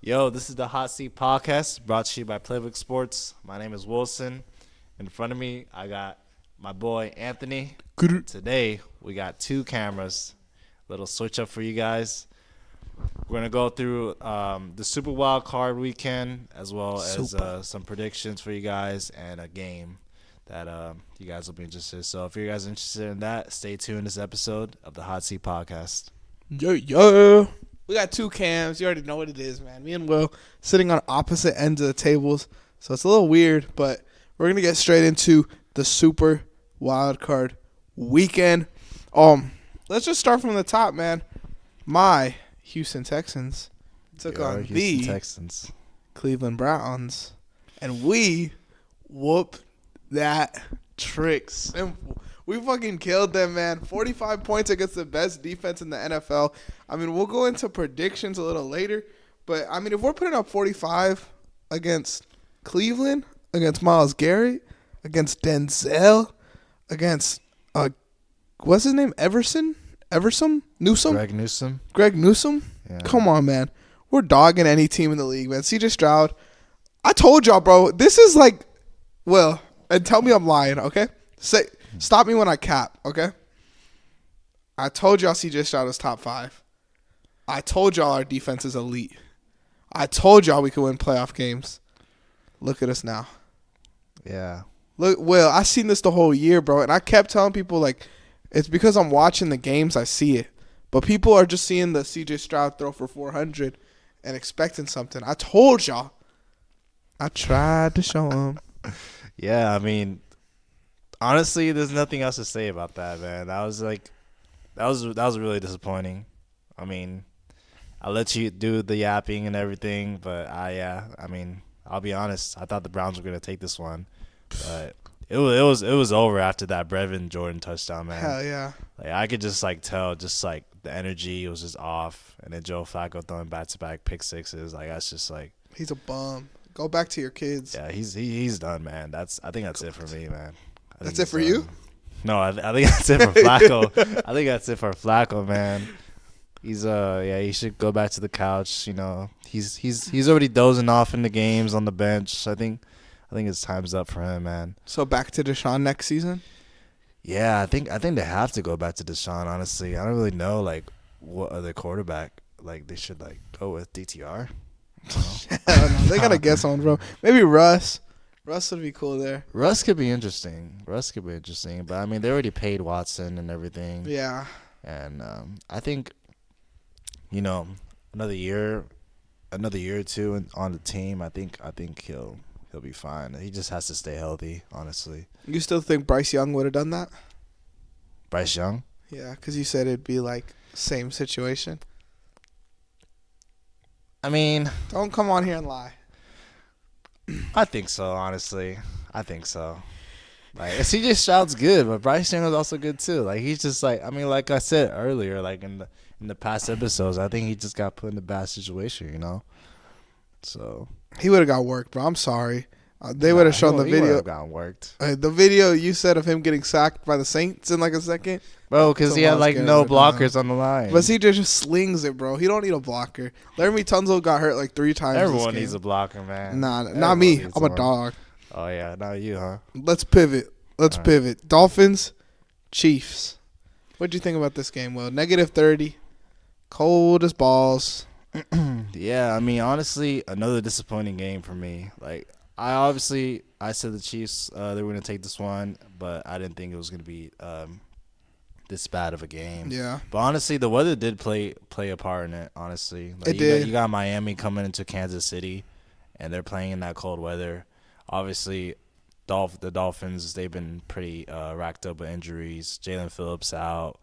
Yo, this is the Hot Seat Podcast brought to you by Playbook Sports. My name is Wilson. In front of me, I got my boy Anthony. Today, we got two cameras. Little switch up for you guys. We're going to go through the Super Wild Card weekend as well as some predictions for you guys and a game that you guys will be interested in. So if you guys are interested in that, stay tuned this episode of the Hot Seat Podcast. Yo. We got two cams. You already know what it is, man. Me and Will sitting on opposite ends of the tables. So it's a little weird, but we're going to get straight into the Super Wild Card weekend. Let's just start from the top, man. My Houston Texans took on the Texans. Cleveland Browns, and we whooped that trick. Simple. We fucking killed them, man. 45 points against the best defense in the NFL. I mean, we'll go into predictions a little later. But, I mean, if we're putting up 45 against Cleveland, against Myles Garrett, against Denzel, against, what's his name, Newsom? Greg Newsom? Yeah. Come on, man. We're dogging any team in the league, man. CJ Stroud. I told y'all, bro. This is like, well, and tell me I'm lying, okay? Stop me when I cap, okay? I told y'all CJ Stroud was top 5. I told y'all our defense is elite. I told y'all we could win playoff games. Look at us now. Yeah. Look, Will, I seen this the whole year, bro, and I kept telling people, like, it's because I'm watching the games, I see it. But people are just seeing the CJ Stroud throw for 400 and expecting something. I told y'all. I tried to show them. Yeah, I mean, honestly, there's nothing else to say about that, man. That was really disappointing. I mean, I let you do the yapping and everything, but I'll be honest. I thought the Browns were gonna take this one, but it was over after that Brevin Jordan touchdown, man. Hell yeah. Like I could just tell, the energy was just off, and then Joe Flacco throwing back-to-back pick sixes. Like that's just like he's a bum. Go back to your kids. Yeah, he's done, man. I think that's it for me, man. That's it for you? No, I think that's it for Flacco. I think that's it for Flacco, man. He's he should go back to the couch. You know, he's already dozing off in the games on the bench. I think his time's up for him, man. So back to Deshaun next season? Yeah, I think they have to go back to Deshaun. Honestly, I don't really know what other quarterback they should go with. DTR. They gotta get someone, bro. Maybe Russ. Russ would be cool there. Russ could be interesting. But I mean, they already paid Watson and everything. Yeah. And I think, another year or two on the team, I think he'll be fine. He just has to stay healthy, honestly. You still think Bryce Young would have done that? Bryce Young? Yeah, because you said it'd be same situation. I mean, don't come on here and lie. I think so, honestly. I think so. CJ Stroud's good, but Bryce Young is also good too. He's just like I said earlier, in the past episodes, I think he just got put in a bad situation, So he would have got worked, bro. I'm sorry. They would have shown the video. He would have gotten worked. The video you said of him getting sacked by the Saints in a second. Bro, because he had no blockers on the line. But CJ just slings it, bro. He don't need a blocker. Laremy Tunsil got hurt 3 times. Everyone needs a blocker, man. Nah, not me. I'm a dog. Oh yeah, not you, huh? Let's pivot. Pivot. Dolphins, Chiefs. What'd you think about this game, Will? -30, cold as balls. Yeah, I mean, honestly, another disappointing game for me. I said the Chiefs they were going to take this one, but I didn't think it was going to be this bad of a game. Yeah. But honestly, the weather did play a part in it, honestly. It did. You got Miami coming into Kansas City, and they're playing in that cold weather. Obviously, the Dolphins, they've been pretty racked up with injuries. Jalen Phillips out.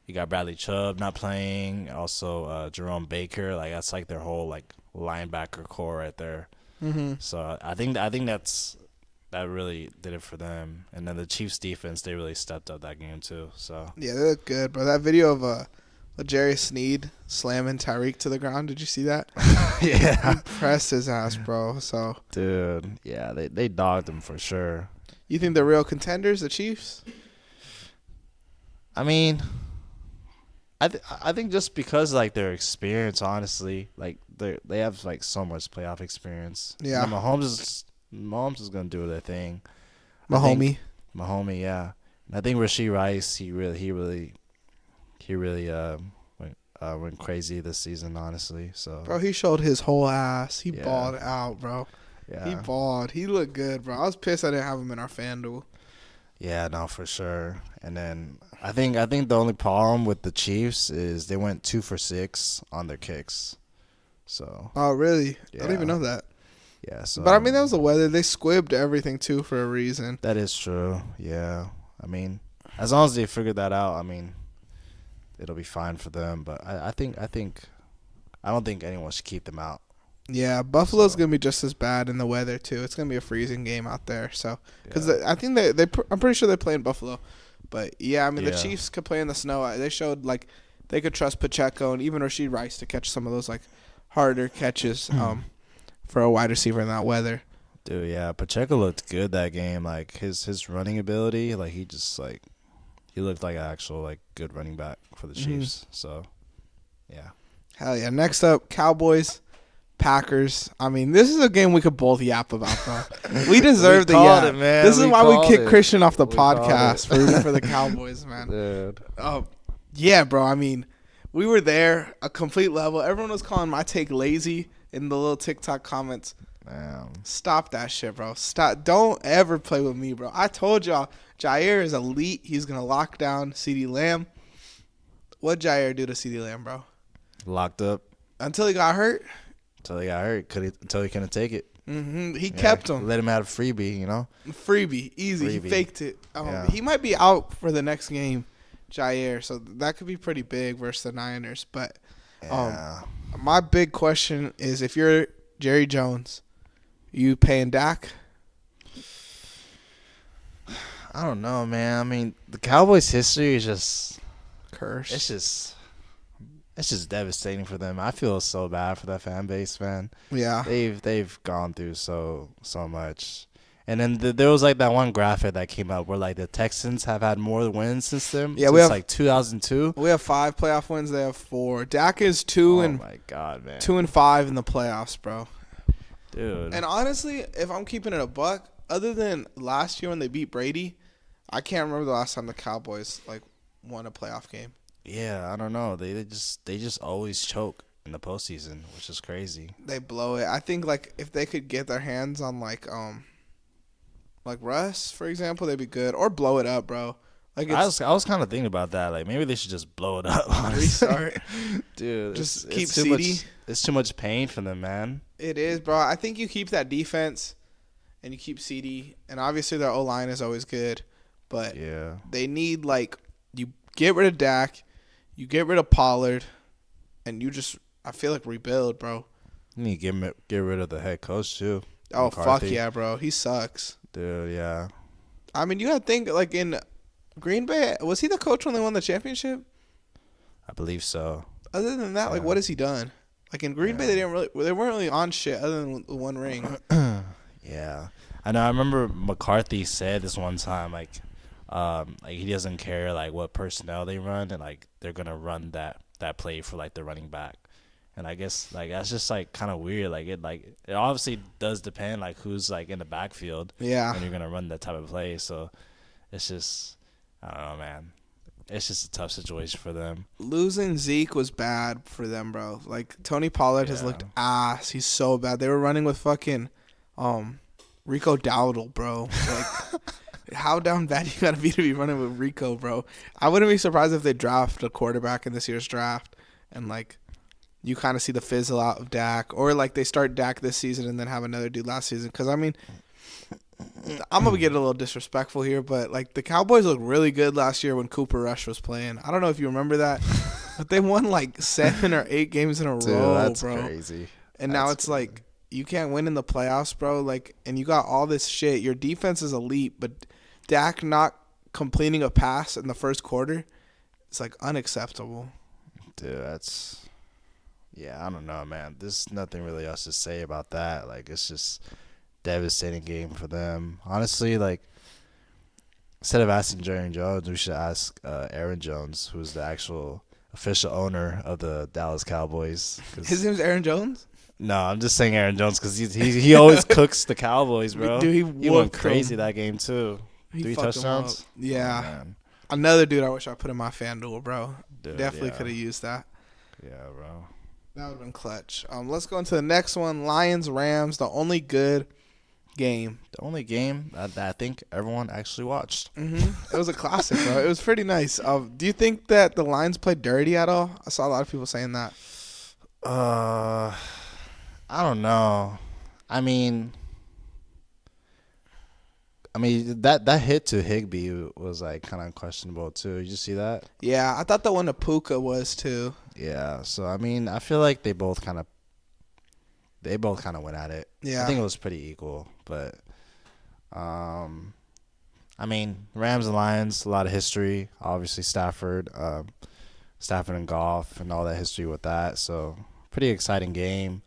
You got Bradley Chubb not playing. Also, Jerome Baker. That's their whole linebacker core right there. Mm-hmm. So I think that really did it for them. And then the Chiefs defense, they really stepped up that game too. So yeah, they look good, bro. That video of L'Jarius Sneed slamming Tyreek to the ground. Did you see that? Yeah, he pressed his ass, bro. So dude, yeah, they dogged him for sure. You think the real contenders, the Chiefs? I mean, I think just because like their experience, honestly, like they have like so much playoff experience. Yeah. And Mahomes is gonna do their thing. Mahomie. Mahomes, yeah. And I think Rashee Rice, he really went crazy this season, honestly. So Bro, he showed his whole ass. He Yeah. balled out, bro. yeah, He balled. He looked good, bro. I was pissed I didn't have him in our FanDuel. yeah, no, for sure. And then I think the only problem with the Chiefs is they went 2 for 6 on their kicks. So Oh, really? I Yeah. didn't even know that. yeah, so But I mean, that was the weather. They squibbed everything too for a reason. that is true. Yeah, I mean, as long as they figure that out, I mean, it'll be fine for them. But I don't think anyone should keep them out. Yeah, Buffalo's So- gonna be just as bad in the weather too. It's gonna be a freezing game out there. So, because Yeah. I think I'm pretty sure they play in Buffalo. But yeah, I mean, the Yeah. Chiefs could play in the snow. They showed like they could trust Pacheco and even Rashee Rice to catch some of those like harder catches for a wide receiver in that weather. Dude, yeah, Pacheco looked good that game. Like his running ability, like he looked like an actual like good running back for the Chiefs. So, yeah. Hell yeah! Next up, Cowboys, Packers. I mean, this is a game we could both yap about, bro. We deserve the called yap. it, man. This is We why we called kicked it. Christian off the We called podcast it. for rooting for the Cowboys, man. Dude. Yeah, bro. I mean, we were there, a complete level. Everyone was calling my take lazy in the little TikTok comments. Damn. Stop that shit, bro. Stop. Don't ever play with me, bro. I told y'all, Jair is elite. He's going to lock down CeeDee Lamb. What'd Jair do to CeeDee Lamb, bro? Locked up Until he got hurt, until he got hurt. Until he couldn't take it. he kept him. Let him have a freebie, you know? Freebie. Easy. He Freebie. faked it. Yeah. He might be out for the next game, Jair. So that could be pretty big versus the Niners. But Yeah. my big question is, if you're Jerry Jones, you paying Dak? I don't know, man. I mean, the Cowboys' history is just Curse. it's just devastating for them. I feel so bad for that fan base, man. Yeah. They've gone through so much. And then there was like that one graphic that came out where like the Texans have had more wins since them. Yeah, since we have- like 2002. We have 5 playoff wins. They have 4. Dak is Oh my god, man. 2-5 in the playoffs, bro. Dude. And honestly, if I'm keeping it a buck, other than last year when they beat Brady, I can't remember the last time the Cowboys like won a playoff game. Yeah, I don't know. They just always choke in the postseason, which is crazy. They blow it. I think like if they could get their hands on like Russ, for example, they'd be good. Or blow it up, bro. Like I it's was kind of thinking about that. Like maybe they should just blow it up. Honestly. restart. Dude. Just keep it's too much. CD. It's too much pain for them, man. It is, bro. I think you keep that defense and you keep CD, and obviously their O-line is always good, but Yeah. they need like you get rid of Dak, you get rid of Pollard, and you just I feel like rebuild, bro. You need to get rid of the head coach too. Oh McCarthy. fuck yeah, bro. He sucks. Dude, yeah. I mean, you gotta think like in Green Bay, was he the coach when they won the championship? I believe so. Other than that, like Yeah. what has he done? Like in Green Bay, they weren't really on shit other than the one ring. Yeah. I know. I remember McCarthy said this one time, like he doesn't care like what personnel they run, and like they're gonna run that play for like the running back. And I guess like that's just like kind of weird. It obviously does depend like who's like in the backfield Yeah. when you're gonna run that type of play. So it's just I don't know, man. It's just a tough situation for them. Losing Zeke was bad for them, bro. Like Tony Pollard has Yeah. looked ass. He's so bad. They were running with fucking Rico Dowdle, bro. Like how down bad you gotta be running with Rico, bro. I wouldn't be surprised if they draft a quarterback in this year's draft and like you kind of see the fizzle out of Dak, or like they start Dak this season and then have another dude last season. Because I mean, I'm gonna get a little disrespectful here, but like the Cowboys looked really good last year when Cooper Rush was playing. I don't know if you remember that, but they won like 7 or 8 games in a Dude, row, that's bro. crazy. And now That's it's like you can't win in the playoffs, bro. Like, and you got all this shit. Your defense is elite, but Dak not completing a pass in the first quarter, it's like unacceptable. Dude, that's yeah, I don't know, man. There's nothing really else to say about that. Like, it's just devastating game for them. Honestly, like, instead of asking Jerry Jones, we should ask Aaron Jones, who's the actual official owner of the Dallas Cowboys. His name's Aaron Jones? No, I'm just saying Aaron Jones because he always cooks the Cowboys, bro. Dude, he went crazy that game too. He 3 fucked 'em touchdowns. up. Yeah. Oh, man. Another dude I wish I put in my FanDuel, bro. Dude, Definitely yeah. could have used that. Yeah, bro. That would have been clutch. Let's go into the next one. Lions, Rams, the only good game. The only game that I think everyone actually watched. It was a classic, bro. It was pretty nice. Do you think that the Lions played dirty at all? I saw a lot of people saying that. I don't know. I mean that hit to Higbee was like kind of questionable too. You see that? Yeah, I thought the one to Puka was too. Yeah. So I mean, I feel like they both kind of went at it. Yeah. I think it was pretty equal, but I mean, Rams and Lions, a lot of history. Obviously, Stafford and Goff, and all that history with that. So pretty exciting game.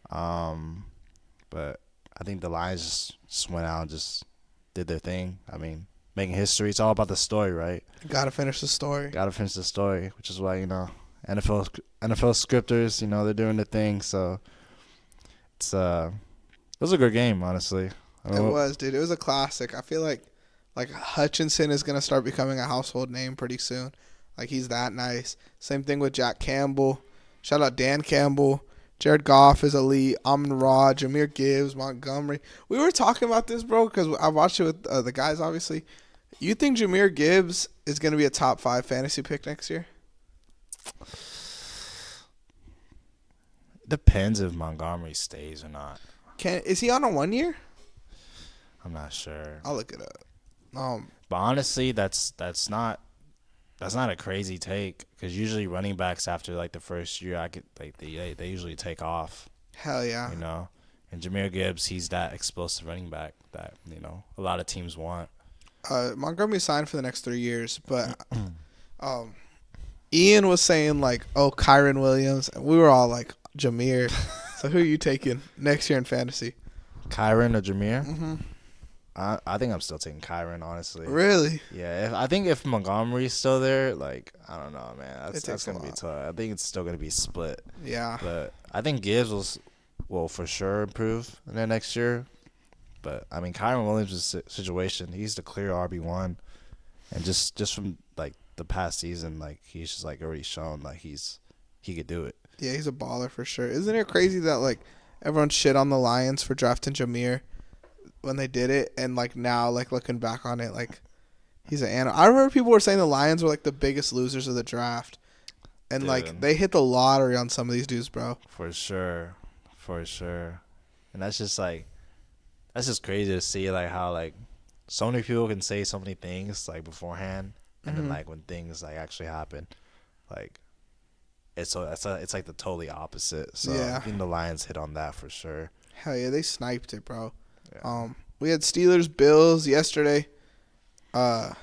But I think the Lions just went out and just did their thing. I mean, making history. It's all about the story, right? Gotta finish the story. Got to finish the story, which is why, NFL scripters, they're doing the thing. So it was a good game, honestly. It was, dude. It was a classic. I feel like Hutchinson is gonna start becoming a household name pretty soon. Like, he's that nice. Same thing with Jack Campbell. Shout out Dan Campbell. Jared Goff is elite. Amon-Ra, Jahmyr Gibbs, Montgomery. We were talking about this, bro, because I watched it with the guys, obviously. You think Jahmyr Gibbs is going to be a top 5 fantasy pick next year? Depends if Montgomery stays or not. Is he on a 1 year? I'm not sure. I'll look it up. But honestly, that's not a crazy take, because usually running backs after like the first year, they usually take off. Hell yeah. And Jahmyr Gibbs, he's that explosive running back that a lot of teams want. Montgomery signed for the next 3 years, but Ian was saying like, oh, Kyron Williams, and we were all like, Jahmyr. So who are you taking next year in fantasy? Kyron or Jahmyr? Mm-hmm. I think I'm still taking Kyron, honestly. Really? Yeah, I think if Montgomery's still there, like, I don't know, man. That's gonna be tough. I think it's still gonna be split. Yeah. But I think Gibbs will for sure improve in the next year. But I mean, Kyron Williams' situation, he's the clear RB1, and just from like the past season, like he's just like already shown like he could do it. Yeah, he's a baller for sure. Isn't it crazy that like everyone shit on the Lions for drafting Jahmyr when they did it, and like now, like looking back on it, like he's an animal. I remember people were saying the Lions were like the biggest losers of the draft, and like they hit the lottery on some of these dudes, bro. For sure, and that's just crazy to see, like how like so many people can say so many things like beforehand, and then like when things like actually happen, like it's like the totally opposite. So yeah. I think the Lions hit on that for sure. Hell yeah, they sniped it, bro. Yeah. We had Steelers Bills yesterday. There's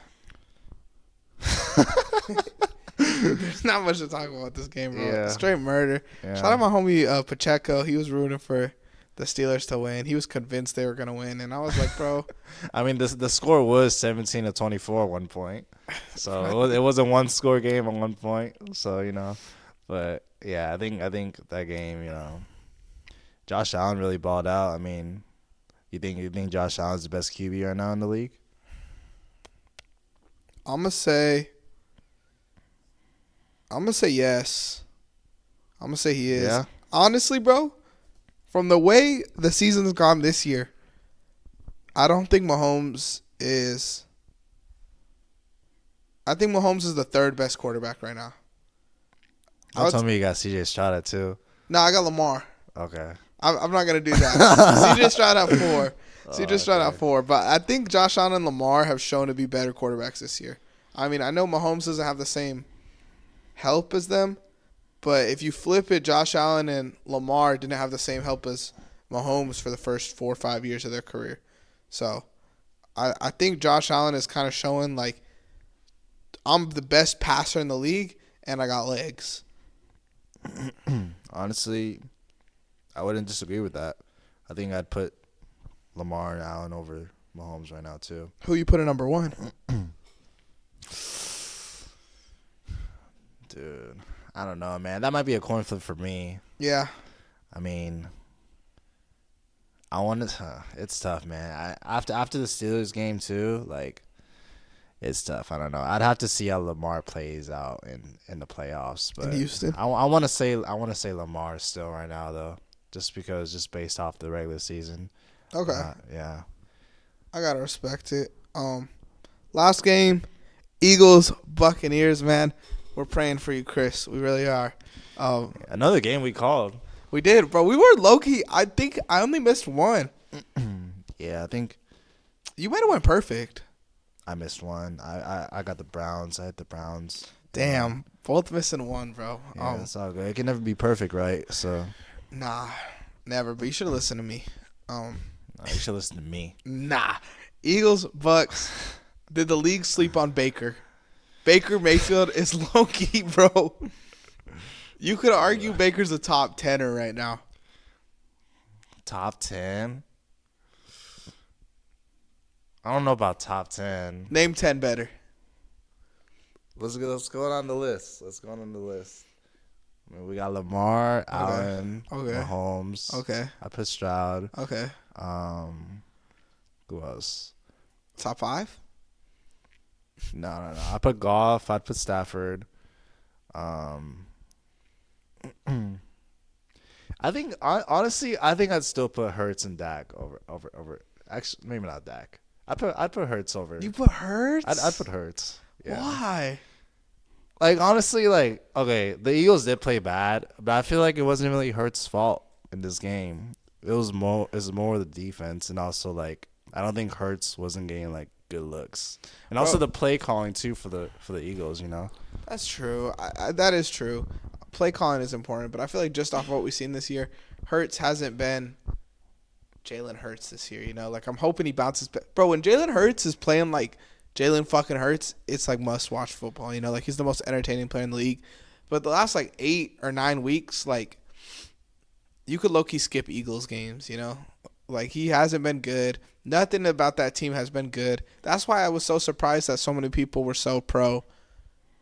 not much to talk about this game, bro. Yeah. Straight murder. Yeah. Shout out my homie Pacheco. He was rooting for the Steelers to win. He was convinced they were gonna win, and I was like, bro. I mean, the score was 17-24 at one point, so it was a one-score game at one point. So but yeah, I think that game, Josh Allen really balled out. I mean, you think Josh Allen's the best QB right now in the league? I'm gonna say yes. I'm gonna say he is. Yeah. Honestly, bro, from the way the season's gone this year, I don't think Mahomes is. I think Mahomes is the third best quarterback right now. Don't tell me you got C.J. Stroud at 2. No, I got Lamar. Okay. I'm not gonna do that. C.J. Stroud at 4. C.J. Stroud at 4. But I think Josh Allen and Lamar have shown to be better quarterbacks this year. I mean, I know Mahomes doesn't have the same help as them, but if you flip it, Josh Allen and Lamar didn't have the same help as Mahomes for the first 4 or 5 years of their career. So I think Josh Allen is kind of showing like I'm the best passer in the league and I got legs. Honestly, I wouldn't disagree with that. I think I'd put Lamar and Allen over Mahomes right now too. Who you put at number 1? Dude, I don't know, man. That might be a coin flip for me. Yeah. I mean, I want to. It's tough, man. After the Steelers game too, like it's tough. I don't know. I'd have to see how Lamar plays out in the playoffs. But In Houston. I want to say Lamar still right now though, just based off the regular season. Okay. Yeah. I gotta respect it. Last game, Eagles, Buccaneers, man. We're praying for you, Chris. We really are. Another game we called. We did, bro. We were low-key. I think I only missed one. Yeah, I think You might have went perfect. I missed one. I got the Browns. I hit the Browns. Damn. Both missing one, bro. Yeah, it's all good. It can never be perfect, right? So. Nah. Never. But you should have listened to me. No, you should listen to me. Nah. Eagles, Bucks. Did the league sleep on Baker? Baker Mayfield is low-key, bro. You could argue Baker's a top 10er right now. Top 10? I don't know about top 10. Name 10 better. Let's go on the list. I mean, we got Lamar, Allen, Mahomes. Okay. I put Stroud. Okay. Who else? Top 5? No. I put Goff. I'd put Stafford. I think honestly, I'd still put Hurts and Dak over. Actually, maybe not Dak. I'd put Hurts over. You put Hurts? I'd put Hurts. Yeah. Why? Like honestly, like okay, the Eagles did play bad, but I feel like it wasn't really Hurts' fault in this game. It was more the defense, and also like I don't think Hurts wasn't getting like good looks, and also the play calling too for the Eagles. You know. That's true. That is true. Play calling is important, but I feel like just off what we've seen this year, Hurts hasn't been Jalen Hurts this year. You know, like I'm hoping he bounces back. Bro, when Jalen Hurts is playing like Jalen fucking Hurts, it's like must-watch football. You know, like he's the most entertaining player in the league. But the last like 8 or 9 weeks, like you could low-key skip Eagles games. You know, like he hasn't been good. Nothing about that team has been good. That's why I was so surprised that so many people were so pro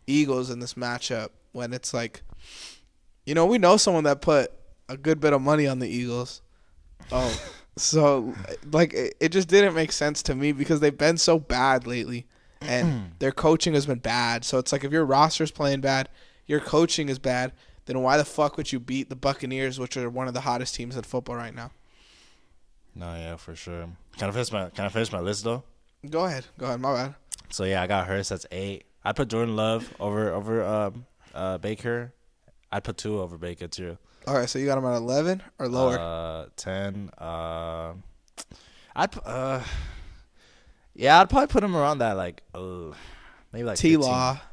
Eagles in this matchup when it's like, you know, we know someone that put a good bit of money on the Eagles. Oh, so like it just didn't make sense to me because they've been so bad lately and their coaching has been bad. So it's like if your roster's playing bad, your coaching is bad, then why the fuck would you beat the Buccaneers, which are one of the hottest teams in football right now? No, yeah, for sure. Can I finish my list though? Go ahead, my bad. So yeah, I got Hurts. That's 8. I put Jordan Love over Baker. I'd put Tua over Baker too. All right, so you got him at 11 or lower? 10. I'd probably put him around that like maybe like T-Law. 15.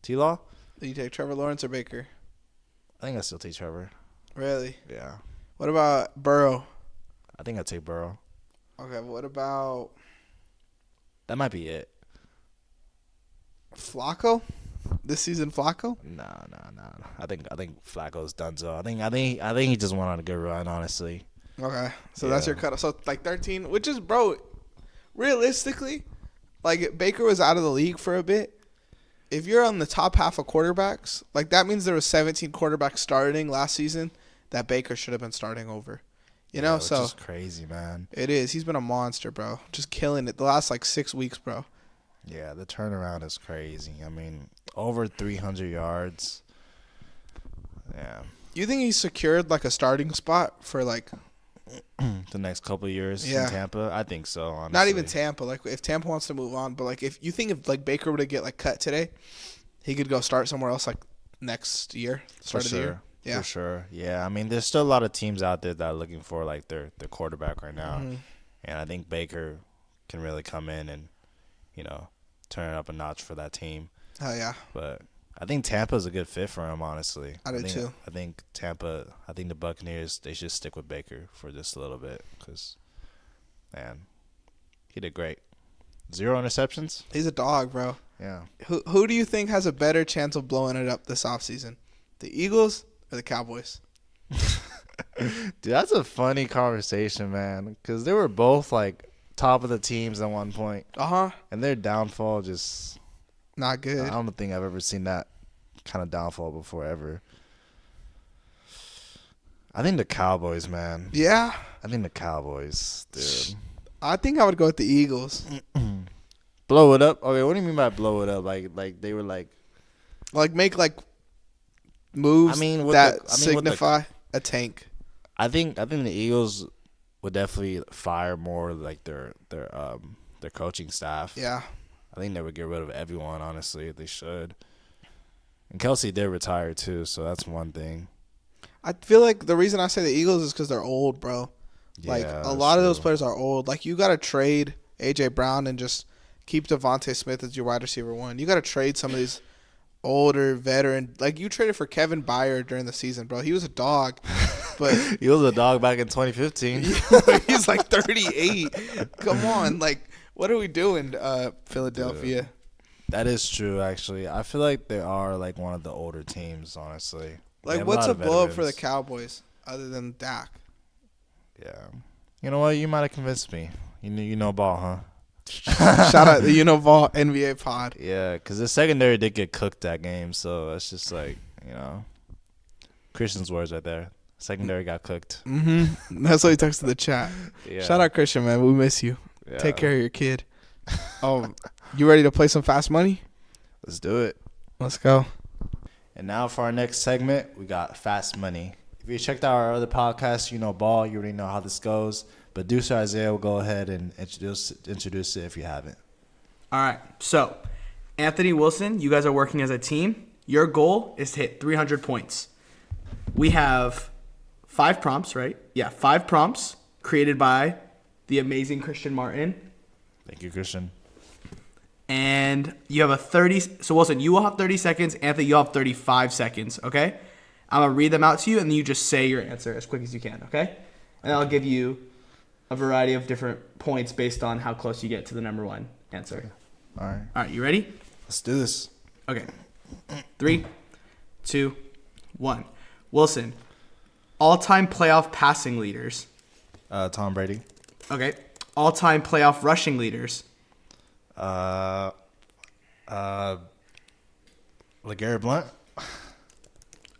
T-Law? Do you take Trevor Lawrence or Baker? I think I still take Trevor. Really? Yeah. What about Burrow? I think I'd take Burrow. Okay, what about That might be it. Flacco? This season, Flacco? No. I think Flacco's done. So I think he just went on a good run. Honestly. Okay, so that's your cutoff. So like 13, which is, bro, realistically, like Baker was out of the league for a bit. If you're on the top half of quarterbacks, like that means there was 17 quarterbacks starting last season that Baker should have been starting over. You know, so it's crazy, man. It is. He's been a monster, bro. Just killing it the last like 6 weeks, bro. Yeah, the turnaround is crazy. I mean, over 300 yards. Yeah. You think he's secured like a starting spot for like the next couple of years in Tampa? I think so, honestly. Not even Tampa. Like if Tampa wants to move on, but like if you think if like Baker were to get like cut today, he could go start somewhere else like next year, start of the year. Yeah. For sure. Yeah, I mean, there's still a lot of teams out there that are looking for like their quarterback right now. Mm-hmm. And I think Baker can really come in and, you know, turn it up a notch for that team. Oh yeah. But I think Tampa's a good fit for him, honestly. I do too. I think the Buccaneers, they should stick with Baker for just a little bit because, man, he did great. 0 interceptions. He's a dog, bro. Yeah. Who do you think has a better chance of blowing it up this offseason? The Eagles or the Cowboys? Dude, that's a funny conversation, man, because they were both like top of the teams at one point. Uh-huh. And their downfall just not good. I don't think I've ever seen that kind of downfall before ever. I think the Cowboys, man. Yeah. I think the Cowboys, dude. I think I would go with the Eagles. Blow it up. Okay, what do you mean by blow it up? Like they were like Make moves that with signify a tank. I think the Eagles would definitely fire more like their coaching staff. Yeah. I think they would get rid of everyone, honestly. They should. And Kelsey did retire too, so that's one thing. I feel like the reason I say the Eagles is because they're old, bro. Like, Yeah, a lot of those true. players are old. Like, you got to trade A.J. Brown and just keep Devontae Smith as your wide receiver one. You got to trade some of these older veteran. Like, you traded for Kevin Byard during the season, bro. He was a dog. But He was a dog back in 2015. he's like 38. Come on. Like, what are we doing, Philadelphia? Dude. That is true, actually. I feel like they are like one of the older teams, honestly. They Like, have what's lot a of blow up for the veterans. Cowboys other than Dak? Yeah. You know what? You might have convinced me. You know ball, huh? Shout out the Unival NBA pod. Yeah, because the secondary did get cooked that game, so it's just like, Christian's words right there. Secondary got cooked. Mm-hmm. That's what he texted the chat. Yeah. Shout out Christian, man. We miss you. Yeah. Take care of your kid. You ready to play some fast money? Let's do it. Let's go. And now for our next segment, we got Fast Money. If you checked out our other podcast, you know ball, you already know how this goes. But Producer Isaiah will go ahead and introduce it if you haven't. All right. So, Anthony Wilson, you guys are working as a team. Your goal is to hit 300 points. We have 5 prompts, right? Yeah, 5 prompts created by the amazing Christian Martin. Thank you, Christian. And you have a 30. So, Wilson, you will have 30 seconds. Anthony, you'll have 35 seconds, okay? I'm going to read them out to you, and then you just say your answer as quick as you can, okay? And I'll give you a variety of different points based on how close you get to the number one answer. All right. All right, you ready? Let's do this. Okay. 3, 2, 1. Wilson, all-time playoff passing leaders. Tom Brady. Okay. All-time playoff rushing leaders. LeGarrette Blount.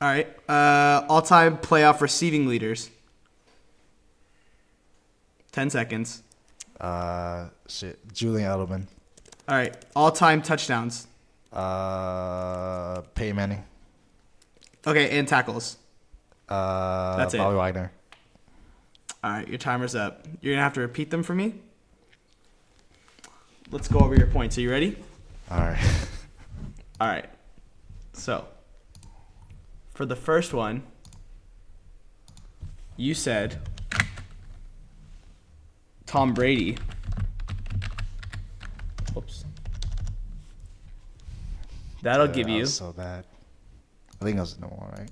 All right. All-time playoff receiving leaders. 10 seconds. Julian Edelman. All right. All-time touchdowns. Peyton Manning. Okay, and tackles. That's it. Bobby Wagner. All right, your timer's up. You're going to have to repeat them for me. Let's go over your points. Are you ready? All right. All right. So, for the first one, you said Tom Brady. Whoops. That'll give That you was so bad. I think that was the number one, right?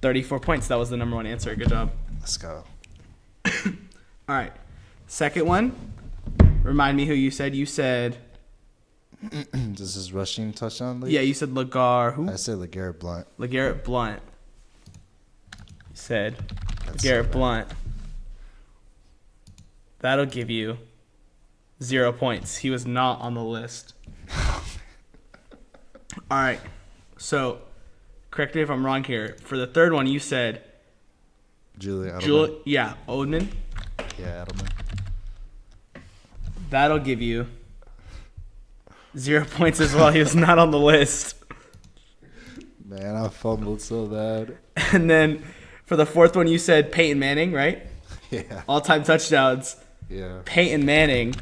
34 points. That was the number one answer. Good job. Let's go. All right. Second one. Remind me who you said. You said, This is rushing touchdown league? yeah, you said Lagar. Who? I said LeGarrette Blount. LeGarrette Blount. You said That's LeGarrette so Blount. That'll give you 0 points. He was not on the list. All right. So, correct me if I'm wrong here. For the third one, you said Julian Edelman. Odin. Yeah, Edelman. That'll give you 0 points as well. He was not on the list. Man, I fumbled so bad. And then for the fourth one, you said Peyton Manning, right? Yeah. All-time touchdowns. Yeah. Peyton Manning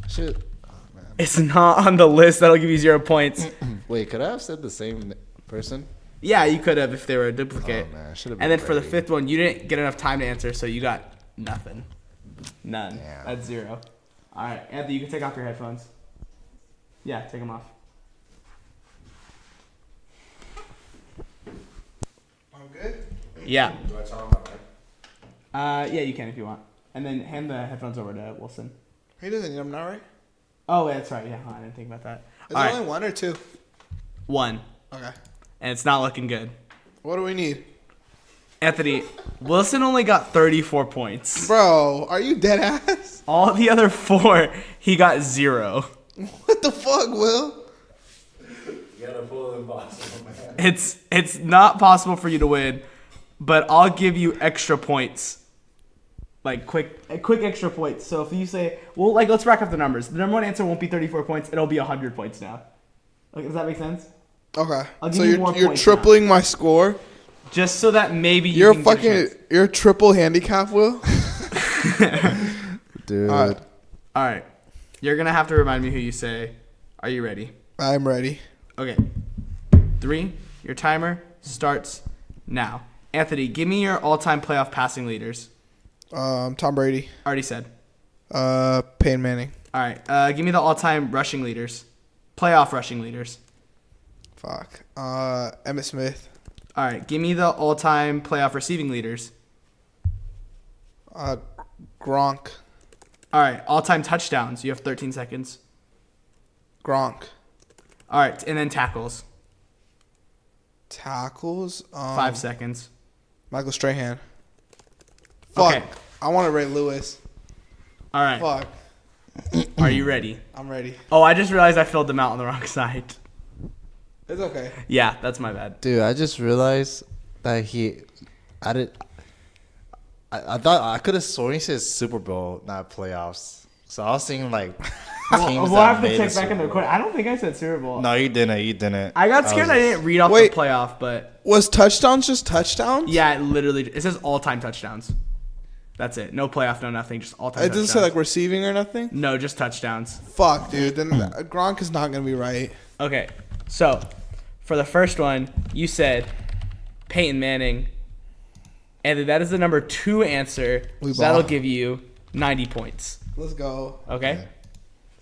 Shit. Oh, man. is not on the list. That'll give you 0 points. Wait, could I have said the same person? Yeah, you could have if they were a duplicate. Oh, man. I should have And been then for the Brady. fifth one, you didn't get enough time to answer, so you got nothing. None. Damn. That's 0. All right, Anthony, you can take off your headphones. Yeah, take them off. I'm good. Yeah. Do I tell him my mic? Yeah, you can if you want. And then hand the headphones over to Wilson. He doesn't need them now, right? Oh, yeah, that's right. Yeah, I didn't think about that. Is All it right, only 1 or 2? 1. Okay. And it's not looking good. What do we need? Anthony, Wilson only got 34 points. Bro, are you dead ass? All the other 4, he got 0. What the fuck, Will? gotta pull impossible, man. It's not possible for you to win, but I'll give you extra points. Like quick extra points. So if you say, well, like let's rack up the numbers. The number one answer won't be 34 points. It'll be 100 points now. Like, does that make sense? Okay. I'll give So you more you're points tripling my score. Just so that maybe You're can get a chance. you're triple handicap, Will. Dude. All All right. You're gonna have to remind me who you say. Are you ready? I'm ready. Okay. 3. Your timer starts now. Anthony, give me your all-time playoff passing leaders. Tom Brady. Already said. Peyton Manning. All right. Give me the all-time rushing leaders. Playoff rushing leaders. Fuck. Emmitt Smith. All right. Give me the all-time playoff receiving leaders. Gronk. All right. All-time touchdowns. You have 13 seconds. Gronk. All right. And then tackles. Tackles. 5 seconds. Michael Strahan. Fuck. Okay. I want to Ray Lewis. All right. Fuck. Are you ready? I'm ready. Oh, I just realized I filled them out on the wrong side. It's okay. Yeah, that's my bad. Dude, I just realized that I thought I could have sworn he said Super Bowl, not playoffs. So I was thinking like teams We'll that have to made check the back in Super the Bowl. recording. I don't think I said Super Bowl. No, you didn't. You didn't. I got scared I didn't read off Wait. the playoff, but Was touchdowns just touchdowns? yeah, it says all-time touchdowns. That's it. No playoff, no nothing. Just all-time It touchdowns. doesn't say like receiving or nothing. No, just touchdowns. Fuck, dude. Then Gronk is not gonna be right. Okay, so for the first one, you said Peyton Manning, and that is the number 2 answer. We So that'll ball. give you 90 points. Let's go. Okay?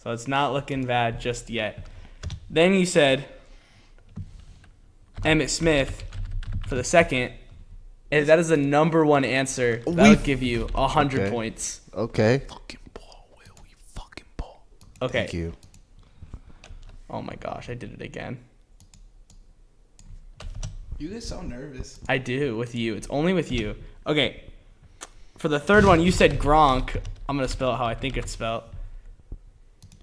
So it's not looking bad just yet. Then you said Emmitt Smith for the second, and that is the number 1 answer. That'll give you 100 Okay. points. Okay. Fucking ball, Will. We fucking ball. Okay. Thank you. Oh my gosh, I did it again. You get so nervous. I do with you. It's only with you. Okay. For the third one, you said Gronk. I'm gonna spell it how I think it's spelled.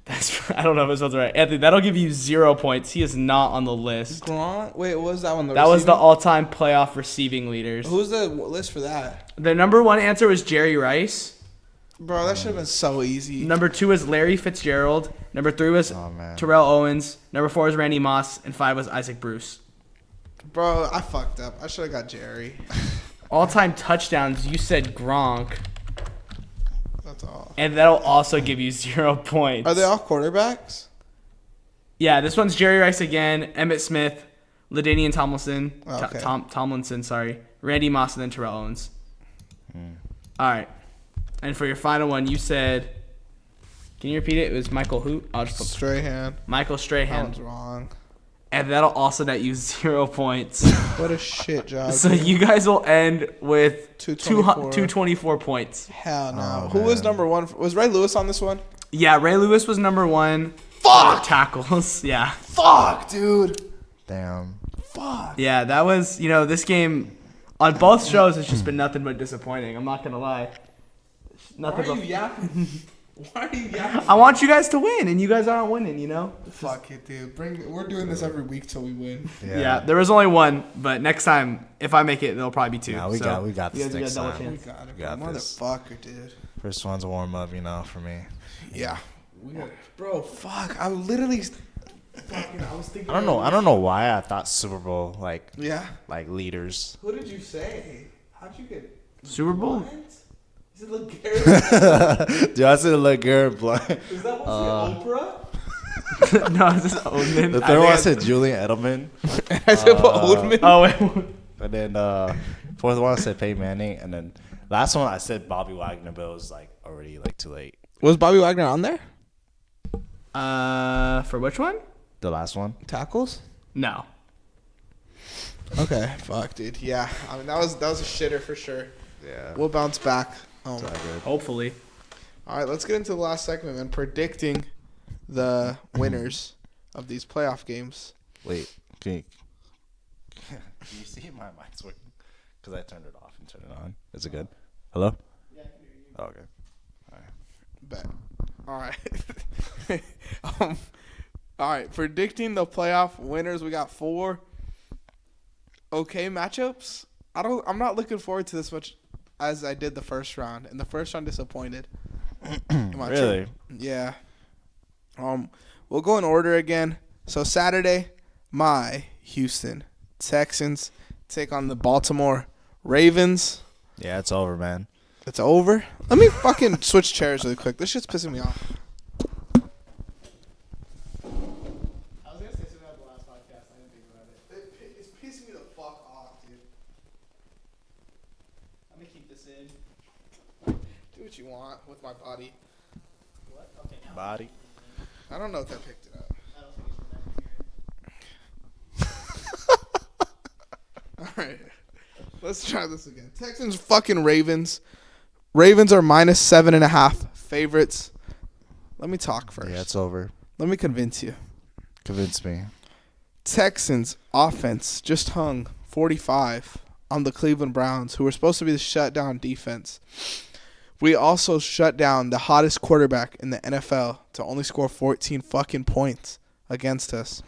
I don't know if it spells right. Anthony, that'll give you 0 points. He is not on the list. Gronk. Wait, what was that one? That was the all-time playoff receiving leaders. Who's the list for that? The number 1 answer was Jerry Rice. Bro, that should have been so easy. Number 2 was Larry Fitzgerald. Number 3 was Oh, man. Terrell Owens. Number 4 was Randy Moss, and 5 was Isaac Bruce. Bro, I fucked up. I should have got Jerry. All-time touchdowns, you said Gronk, That's all. and that'll also give you 0 points. Are they all quarterbacks? Yeah, this one's Jerry Rice again, Emmitt Smith, LaDainian Tomlinson, Oh, okay. Tomlinson, sorry, Randy Moss, and then Terrell Owens. All right. And for your final one, you said, can you repeat it? It was Michael who? I'll just put Strahan. Michael That Strahan. one's wrong. And that'll also net you 0 points. What a shit job. So you guys will end with 224. 224 points. Hell no. Oh, Who was man. number 1? Was Ray Lewis on this one? Yeah, Ray Lewis was number 1. Fuck! Tackles. Yeah. Fuck, dude. Damn. Fuck. Yeah, that was, this game on both shows has just been nothing but disappointing. I'm not going to lie. Nothing Why are but you yapping? Why are you yapping? I want you guys to win, and you guys aren't winning, Fuck it, dude. We're doing this every week till we win. Yeah. There was only 1, but next time, if I make it, there'll probably be 2. Nah, we got you this guys get next a double time. We chance. got it, We got bro. this. Motherfucker, dude. First one's a warm up, for me. Yeah. We got, bro, fuck. I literally. Fucking, I was thinking. I don't know why I thought Super Bowl like Yeah. leaders. Who did you say? How'd you get. Super Bowl? What? Is it LeGarrette? Dude, I said LeGarrette Blunt. Is that what's Oprah? No, it's just Odin. The third one I said Julian Edelman. I said Oldman. Oh, wait. And then fourth one I said Peyton Manning. And then last one I said Bobby Wagner, but it was already too late. Was Bobby Wagner on there? For which one? The last one. Tackles? No. Okay. Fuck, dude. Yeah. I mean, that was a shitter for sure. Yeah. We'll bounce back. It's all good. Hopefully. All right, let's get into the last segment, man. Predicting the winners of these playoff games. Wait. Can you see my mic's working? Because I turned it off and turned it on. Is it good? Hello? Yeah, I can hear you. Oh, okay. Bet. All right. All right, predicting the playoff winners. We got 4 okay matchups. I'm not looking forward to this much as I did the first round. And the first round disappointed. Am I Really? true? Yeah. We'll go in order again. So Saturday, my Houston Texans take on the Baltimore Ravens. Yeah, it's over, man. It's over. Let me fucking switch chairs really quick. This shit's pissing me off. I was gonna say something about the last podcast. I didn't think about it. It's pissing me the fuck off, dude. I'm gonna keep this in. Do what you want with my body. What? Okay, now. Body. I don't know if I picked it up. I don't think it's All right. Let's try this again. Texans fucking Ravens. Ravens are -7.5 favorites. Let me talk first. Yeah, it's over. Let me convince you. Convince me. Texans offense just hung 45 on the Cleveland Browns, who were supposed to be the shutdown defense. We also shut down the hottest quarterback in the NFL to only score 14 fucking points against us.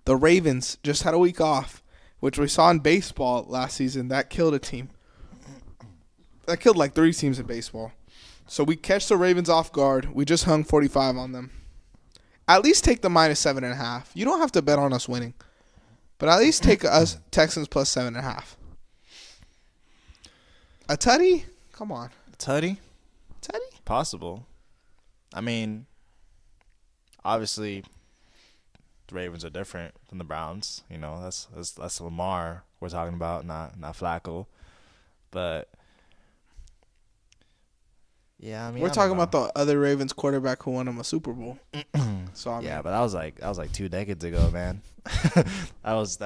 The Ravens just had a week off, which we saw in baseball last season. That killed a team. That killed like 3 teams in baseball. So we catch the Ravens off guard. We just hung 45 on them. At least take the -7.5. You don't have to bet on us winning. But at least take us Texans plus 7.5. A tutty? Come on. Tutty? Tutty? Possible. I mean, obviously, the Ravens are different from the Browns. You know, that's Lamar we're talking about, not Flacco. But yeah, I mean, We're I don't talking know. about the other Ravens quarterback who won him a Super Bowl. So I mean, Yeah, but that was like 2 decades ago, man. that was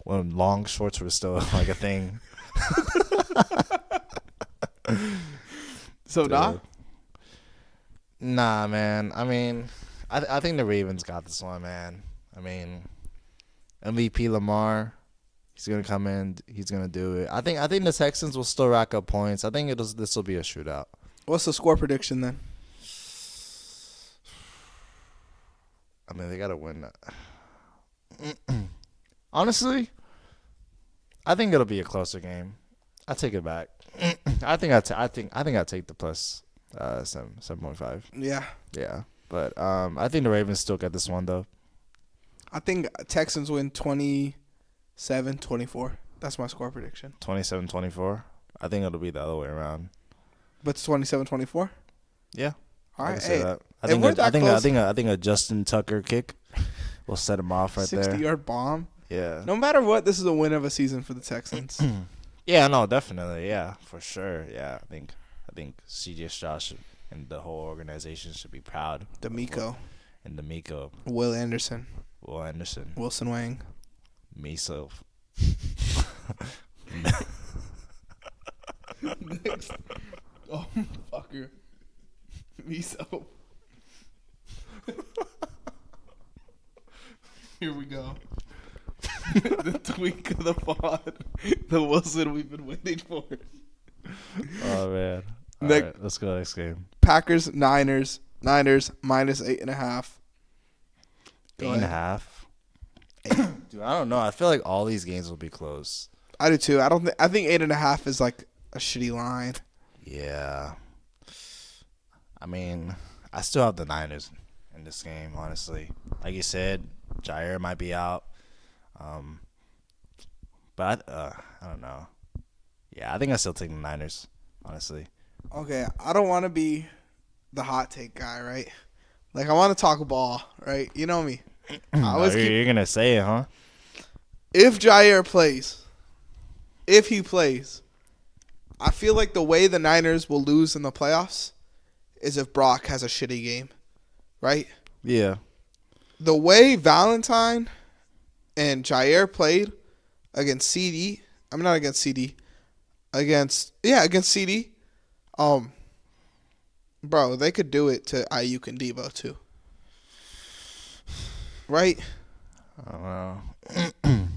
when long shorts were still like a thing. so nah. Nah, man. I mean, I think the Ravens got this one, man. I mean, MVP Lamar, he's gonna come in. He's gonna do it. I think the Texans will still rack up points. I think this will be a shootout. What's the score prediction then? I mean, they gotta win. Honestly, I think it'll be a closer game. I take it back. I think I take the plus 7.5. Yeah. Yeah, but I think the Ravens still get this one though. I think Texans win 27-24. That's my score prediction. 27-24. I think it'll be the other way around. But it's 27-24? Yeah. All I right. can say Hey, that. I if think we're that close- I think a Justin Tucker kick will set him off right there. 60-yard bomb. Yeah. No matter what, this is a win of a season for the Texans. Yeah, no, definitely. Yeah, for sure. Yeah, I think CJ Stroud and the whole organization should be proud. D'Amico, And D'Amico, Will Anderson, Will Anderson, Wilson Wang. myself. Next. Oh, fucker. Me so. Here we go. The tweak of the pod. The Wilson we've been waiting for. Oh man. All Next- right, let's go next game. Packers, Niners. Niners -8.5. Go 8.5. Dude, I don't know. I feel like all these games will be close. I do too. I think 8.5 is like a shitty line. Yeah. I mean, I still have the Niners in this game, honestly. Like you said, Jair might be out. But I don't know. Yeah, I think I still take the Niners, honestly. Okay, I don't want to be the hot take guy, right? Like I want to talk ball, right? You know me. I always keep, You're going to say it, huh? if Jair plays, if he plays, I feel like the way the Niners will lose in the playoffs is if Brock has a shitty game, right? Yeah. The way Valentine and Jair played against CD, I'm not against CD, against CD, bro, they could do it to Ayuk and Debo too, right? I don't know.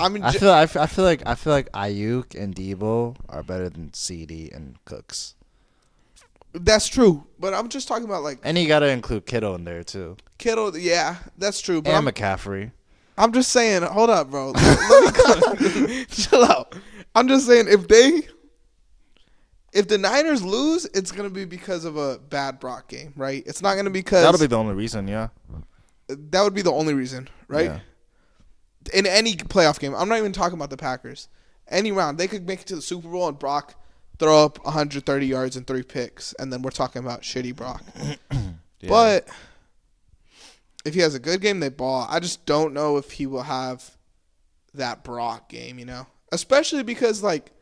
I mean, I feel like Ayuk and Debo are better than CD and Cooks. That's true, but I'm just talking about like And you got to include Kittle in there too. Kittle. Yeah, that's true. But And McCaffrey. I'm just saying. Hold up, bro. Let me chill out. I'm just saying if the Niners lose, it's gonna be because of a bad Brock game, right? It's not gonna be because That'll be the only reason, yeah. that would be the only reason, right? Yeah. In any playoff game, I'm not even talking about the Packers. Any round, they could make it to the Super Bowl and Brock throw up 130 yards and 3 picks, and then we're talking about shitty Brock. Yeah. But if he has a good game, they ball. I just don't know if he will have that Brock game, you know? Especially because, like,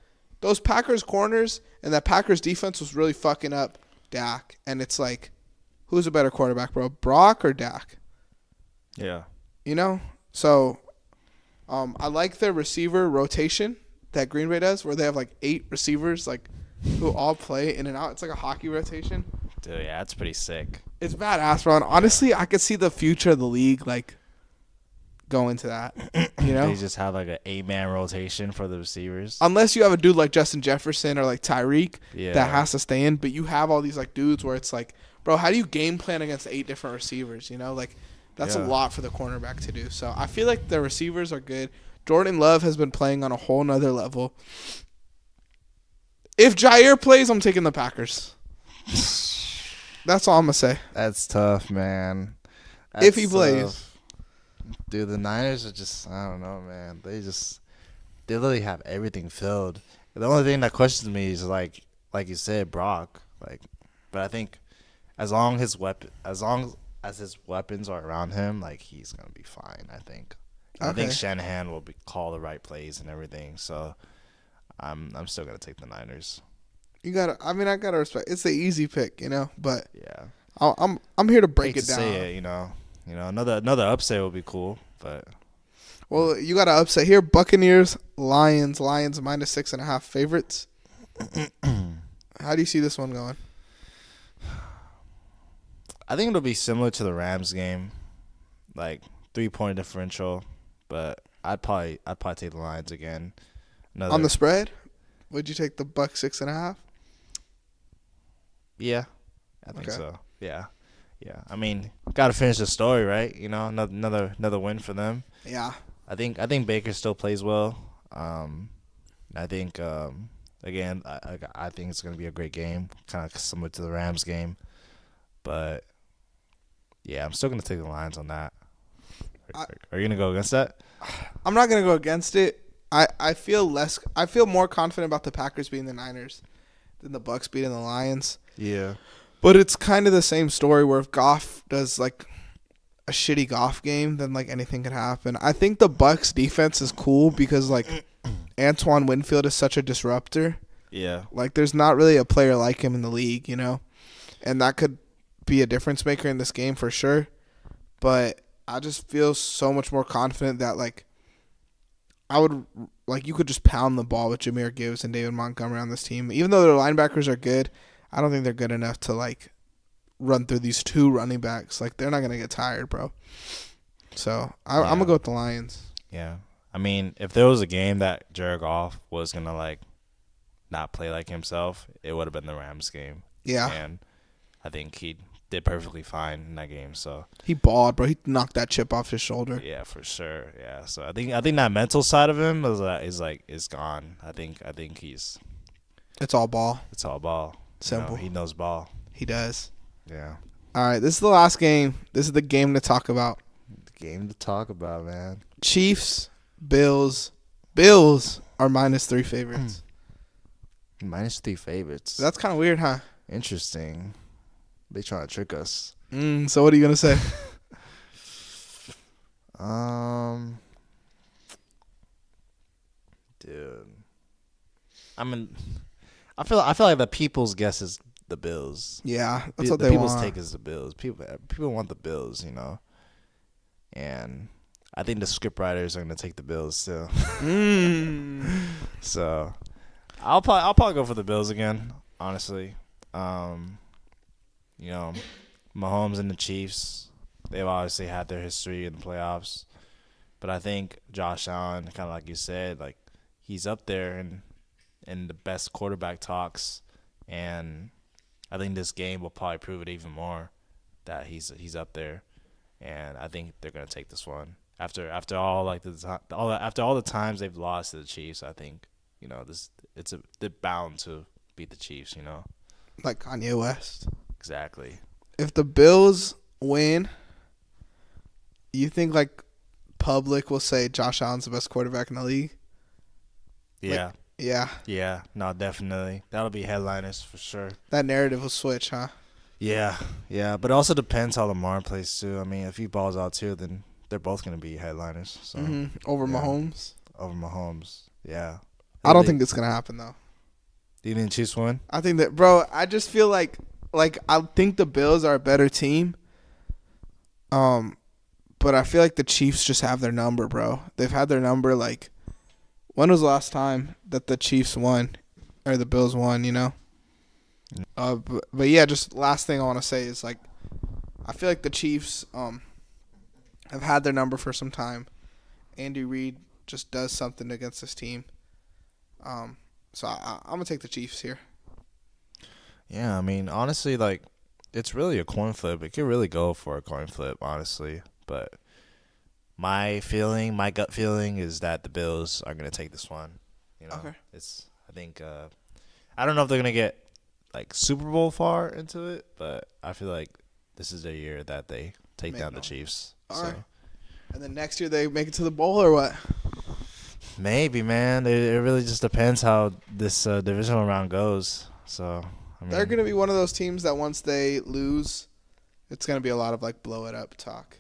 those Packers corners and that Packers defense was really fucking up Dak. And it's like, who's a better quarterback, bro? Brock or Dak? Yeah. You know? So, I like their receiver rotation that Green Bay does, where they have, like, 8 receivers, like, who all play in and out. It's like a hockey rotation. Dude, yeah, that's pretty sick. It's badass, bro. And honestly, I could see the future of the league, like, going to that. You know? They just have like an 8-man rotation for the receivers. Unless you have a dude like Justin Jefferson or like Tyreek Yeah. that has to stay in, but you have all these like dudes where it's like, bro, how do you game plan against 8 different receivers? You know, like that's a Yeah. lot for the cornerback to do. So I feel like the receivers are good. Jordan Love has been playing on a whole nother level. If Jair plays, I'm taking the Packers. That's all I'm gonna say. That's tough, man. If he plays. Dude, the Niners are just, I don't know, man. They literally have everything filled. The only thing that questions me is like you said, Brock. Like, but I think as long as his weapons are around him, like he's gonna be fine. I think. I think Okay. Shanahan will call the right plays and everything. So, I'm still gonna take the Niners. I gotta respect. It's the easy pick, you know. But Yeah. I'm here to break Hate it to down. say it, you know, another upset would be cool, but Well, you got to upset here. Buccaneers, Lions minus 6.5 favorites. How do you see this one going? I think it'll be similar to the Rams game, like 3-point differential. But I'd probably take the Lions again. On the spread, would you take the Buck 6.5? Yeah, I think Okay. so. Yeah. I mean, got to finish the story, right? You know, another win for them. Yeah. I think Baker still plays well. I think again, I think it's gonna be a great game, kind of similar to the Rams game. But yeah, I'm still gonna take the Lions on that. Are you gonna go against that? I'm not gonna go against it. I feel more confident about the Packers beating the Niners than the Bucks beating the Lions. Yeah. But it's kind of the same story where if Goff does like a shitty Goff game, then like anything could happen. I think the Bucks defense is cool because like Antoine Winfield is such a disruptor. Yeah. Like there's not really a player like him in the league, you know? And that could be a difference maker in this game for sure. But I just feel so much more confident that like you could just pound the ball with Jahmyr Gibbs and David Montgomery on this team. Even though their linebackers are good, I don't think they're good enough to like run through these 2 running backs. Like they're not gonna get tired, bro. So I'm gonna go with the Lions. Yeah. I mean, if there was a game that Jared Goff was gonna like not play like himself, it would have been the Rams game. Yeah. And I think he did perfectly fine in that game. So He balled, bro. He knocked that chip off his shoulder. yeah, for sure. Yeah. So I think that mental side of him is gone. I think It's all ball. it's all ball. Simple. He knows ball. He does. Yeah. All right, this is the last game. This is the game to talk about. The game to talk about, man. Chiefs, Bills. Bills are minus 3 favorites. -3 favorites. That's kind of weird, huh? Interesting. They trying to trick us. So what are you gonna say? Dude. I mean, I feel like the people's guess is the Bills. Yeah, that's what the they people's want. take is the Bills. People want the Bills, you know. And I think the script writers are gonna take the Bills too. So I'll probably go for the Bills again. Honestly, you know, Mahomes and the Chiefs, they've obviously had their history in the playoffs, but I think Josh Allen, kind of like you said, like he's up there in the best quarterback talks, and I think this game will probably prove it even more that he's up there, and I think they're gonna take this one after all like after all the times they've lost to the Chiefs. I think they're bound to beat the Chiefs. Like Kanye West. Exactly. If the Bills win, you think like public will say Josh Allen's the best quarterback in the league? Yeah. Yeah. Yeah. No, definitely. That'll be headliners for sure. That narrative will switch, huh? Yeah. Yeah. But it also depends how Lamar plays too. I mean, if he balls out too, then they're both gonna be headliners. So Over yeah. Mahomes. Over Mahomes. Yeah. I don't think it's gonna happen though. You didn't choose one? I think that, bro. I just feel like I think the Bills are a better team. But I feel like the Chiefs just have their number, bro. They've had their number. Like, when was the last time that the Chiefs won or the Bills won? But yeah, just last thing I want to say is like, I feel like the Chiefs have had their number for some time. Andy Reid just does something against this team. So I'm gonna take the Chiefs here. Yeah, I mean, honestly, like, it's really a coin flip. It could really go for a coin flip, honestly. But my gut feeling is that the Bills are gonna take this one. Okay. I think I don't know if they're gonna get like Super Bowl far into it, but I feel like this is their year that they take down the Chiefs. All right. And then next year they make it to the bowl or what? Maybe, man. It really just depends how this divisional round goes. So I mean, they're gonna be one of those teams that once they lose, it's gonna be a lot of like blow it up talk.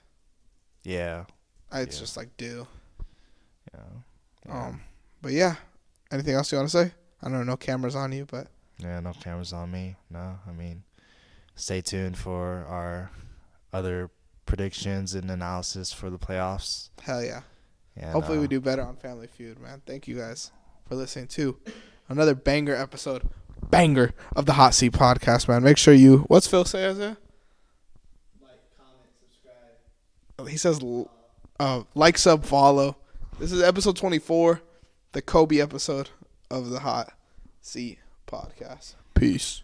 Yeah. It's just like do. Yeah. But yeah. Anything else you want to say? I don't know. No cameras on you, but. Yeah, no cameras on me. No, I mean, stay tuned for our other predictions and analysis for the playoffs. Hell yeah. And, hopefully we do better on Family Feud, man. Thank you guys for listening to another banger episode. Banger of the Hot Seat Podcast, man. Make sure you. What's Phil say, Isaiah? Like, comment, subscribe. He says like, sub, follow. This is episode 24, the Kobe episode of the Hot Seat Podcast. Peace.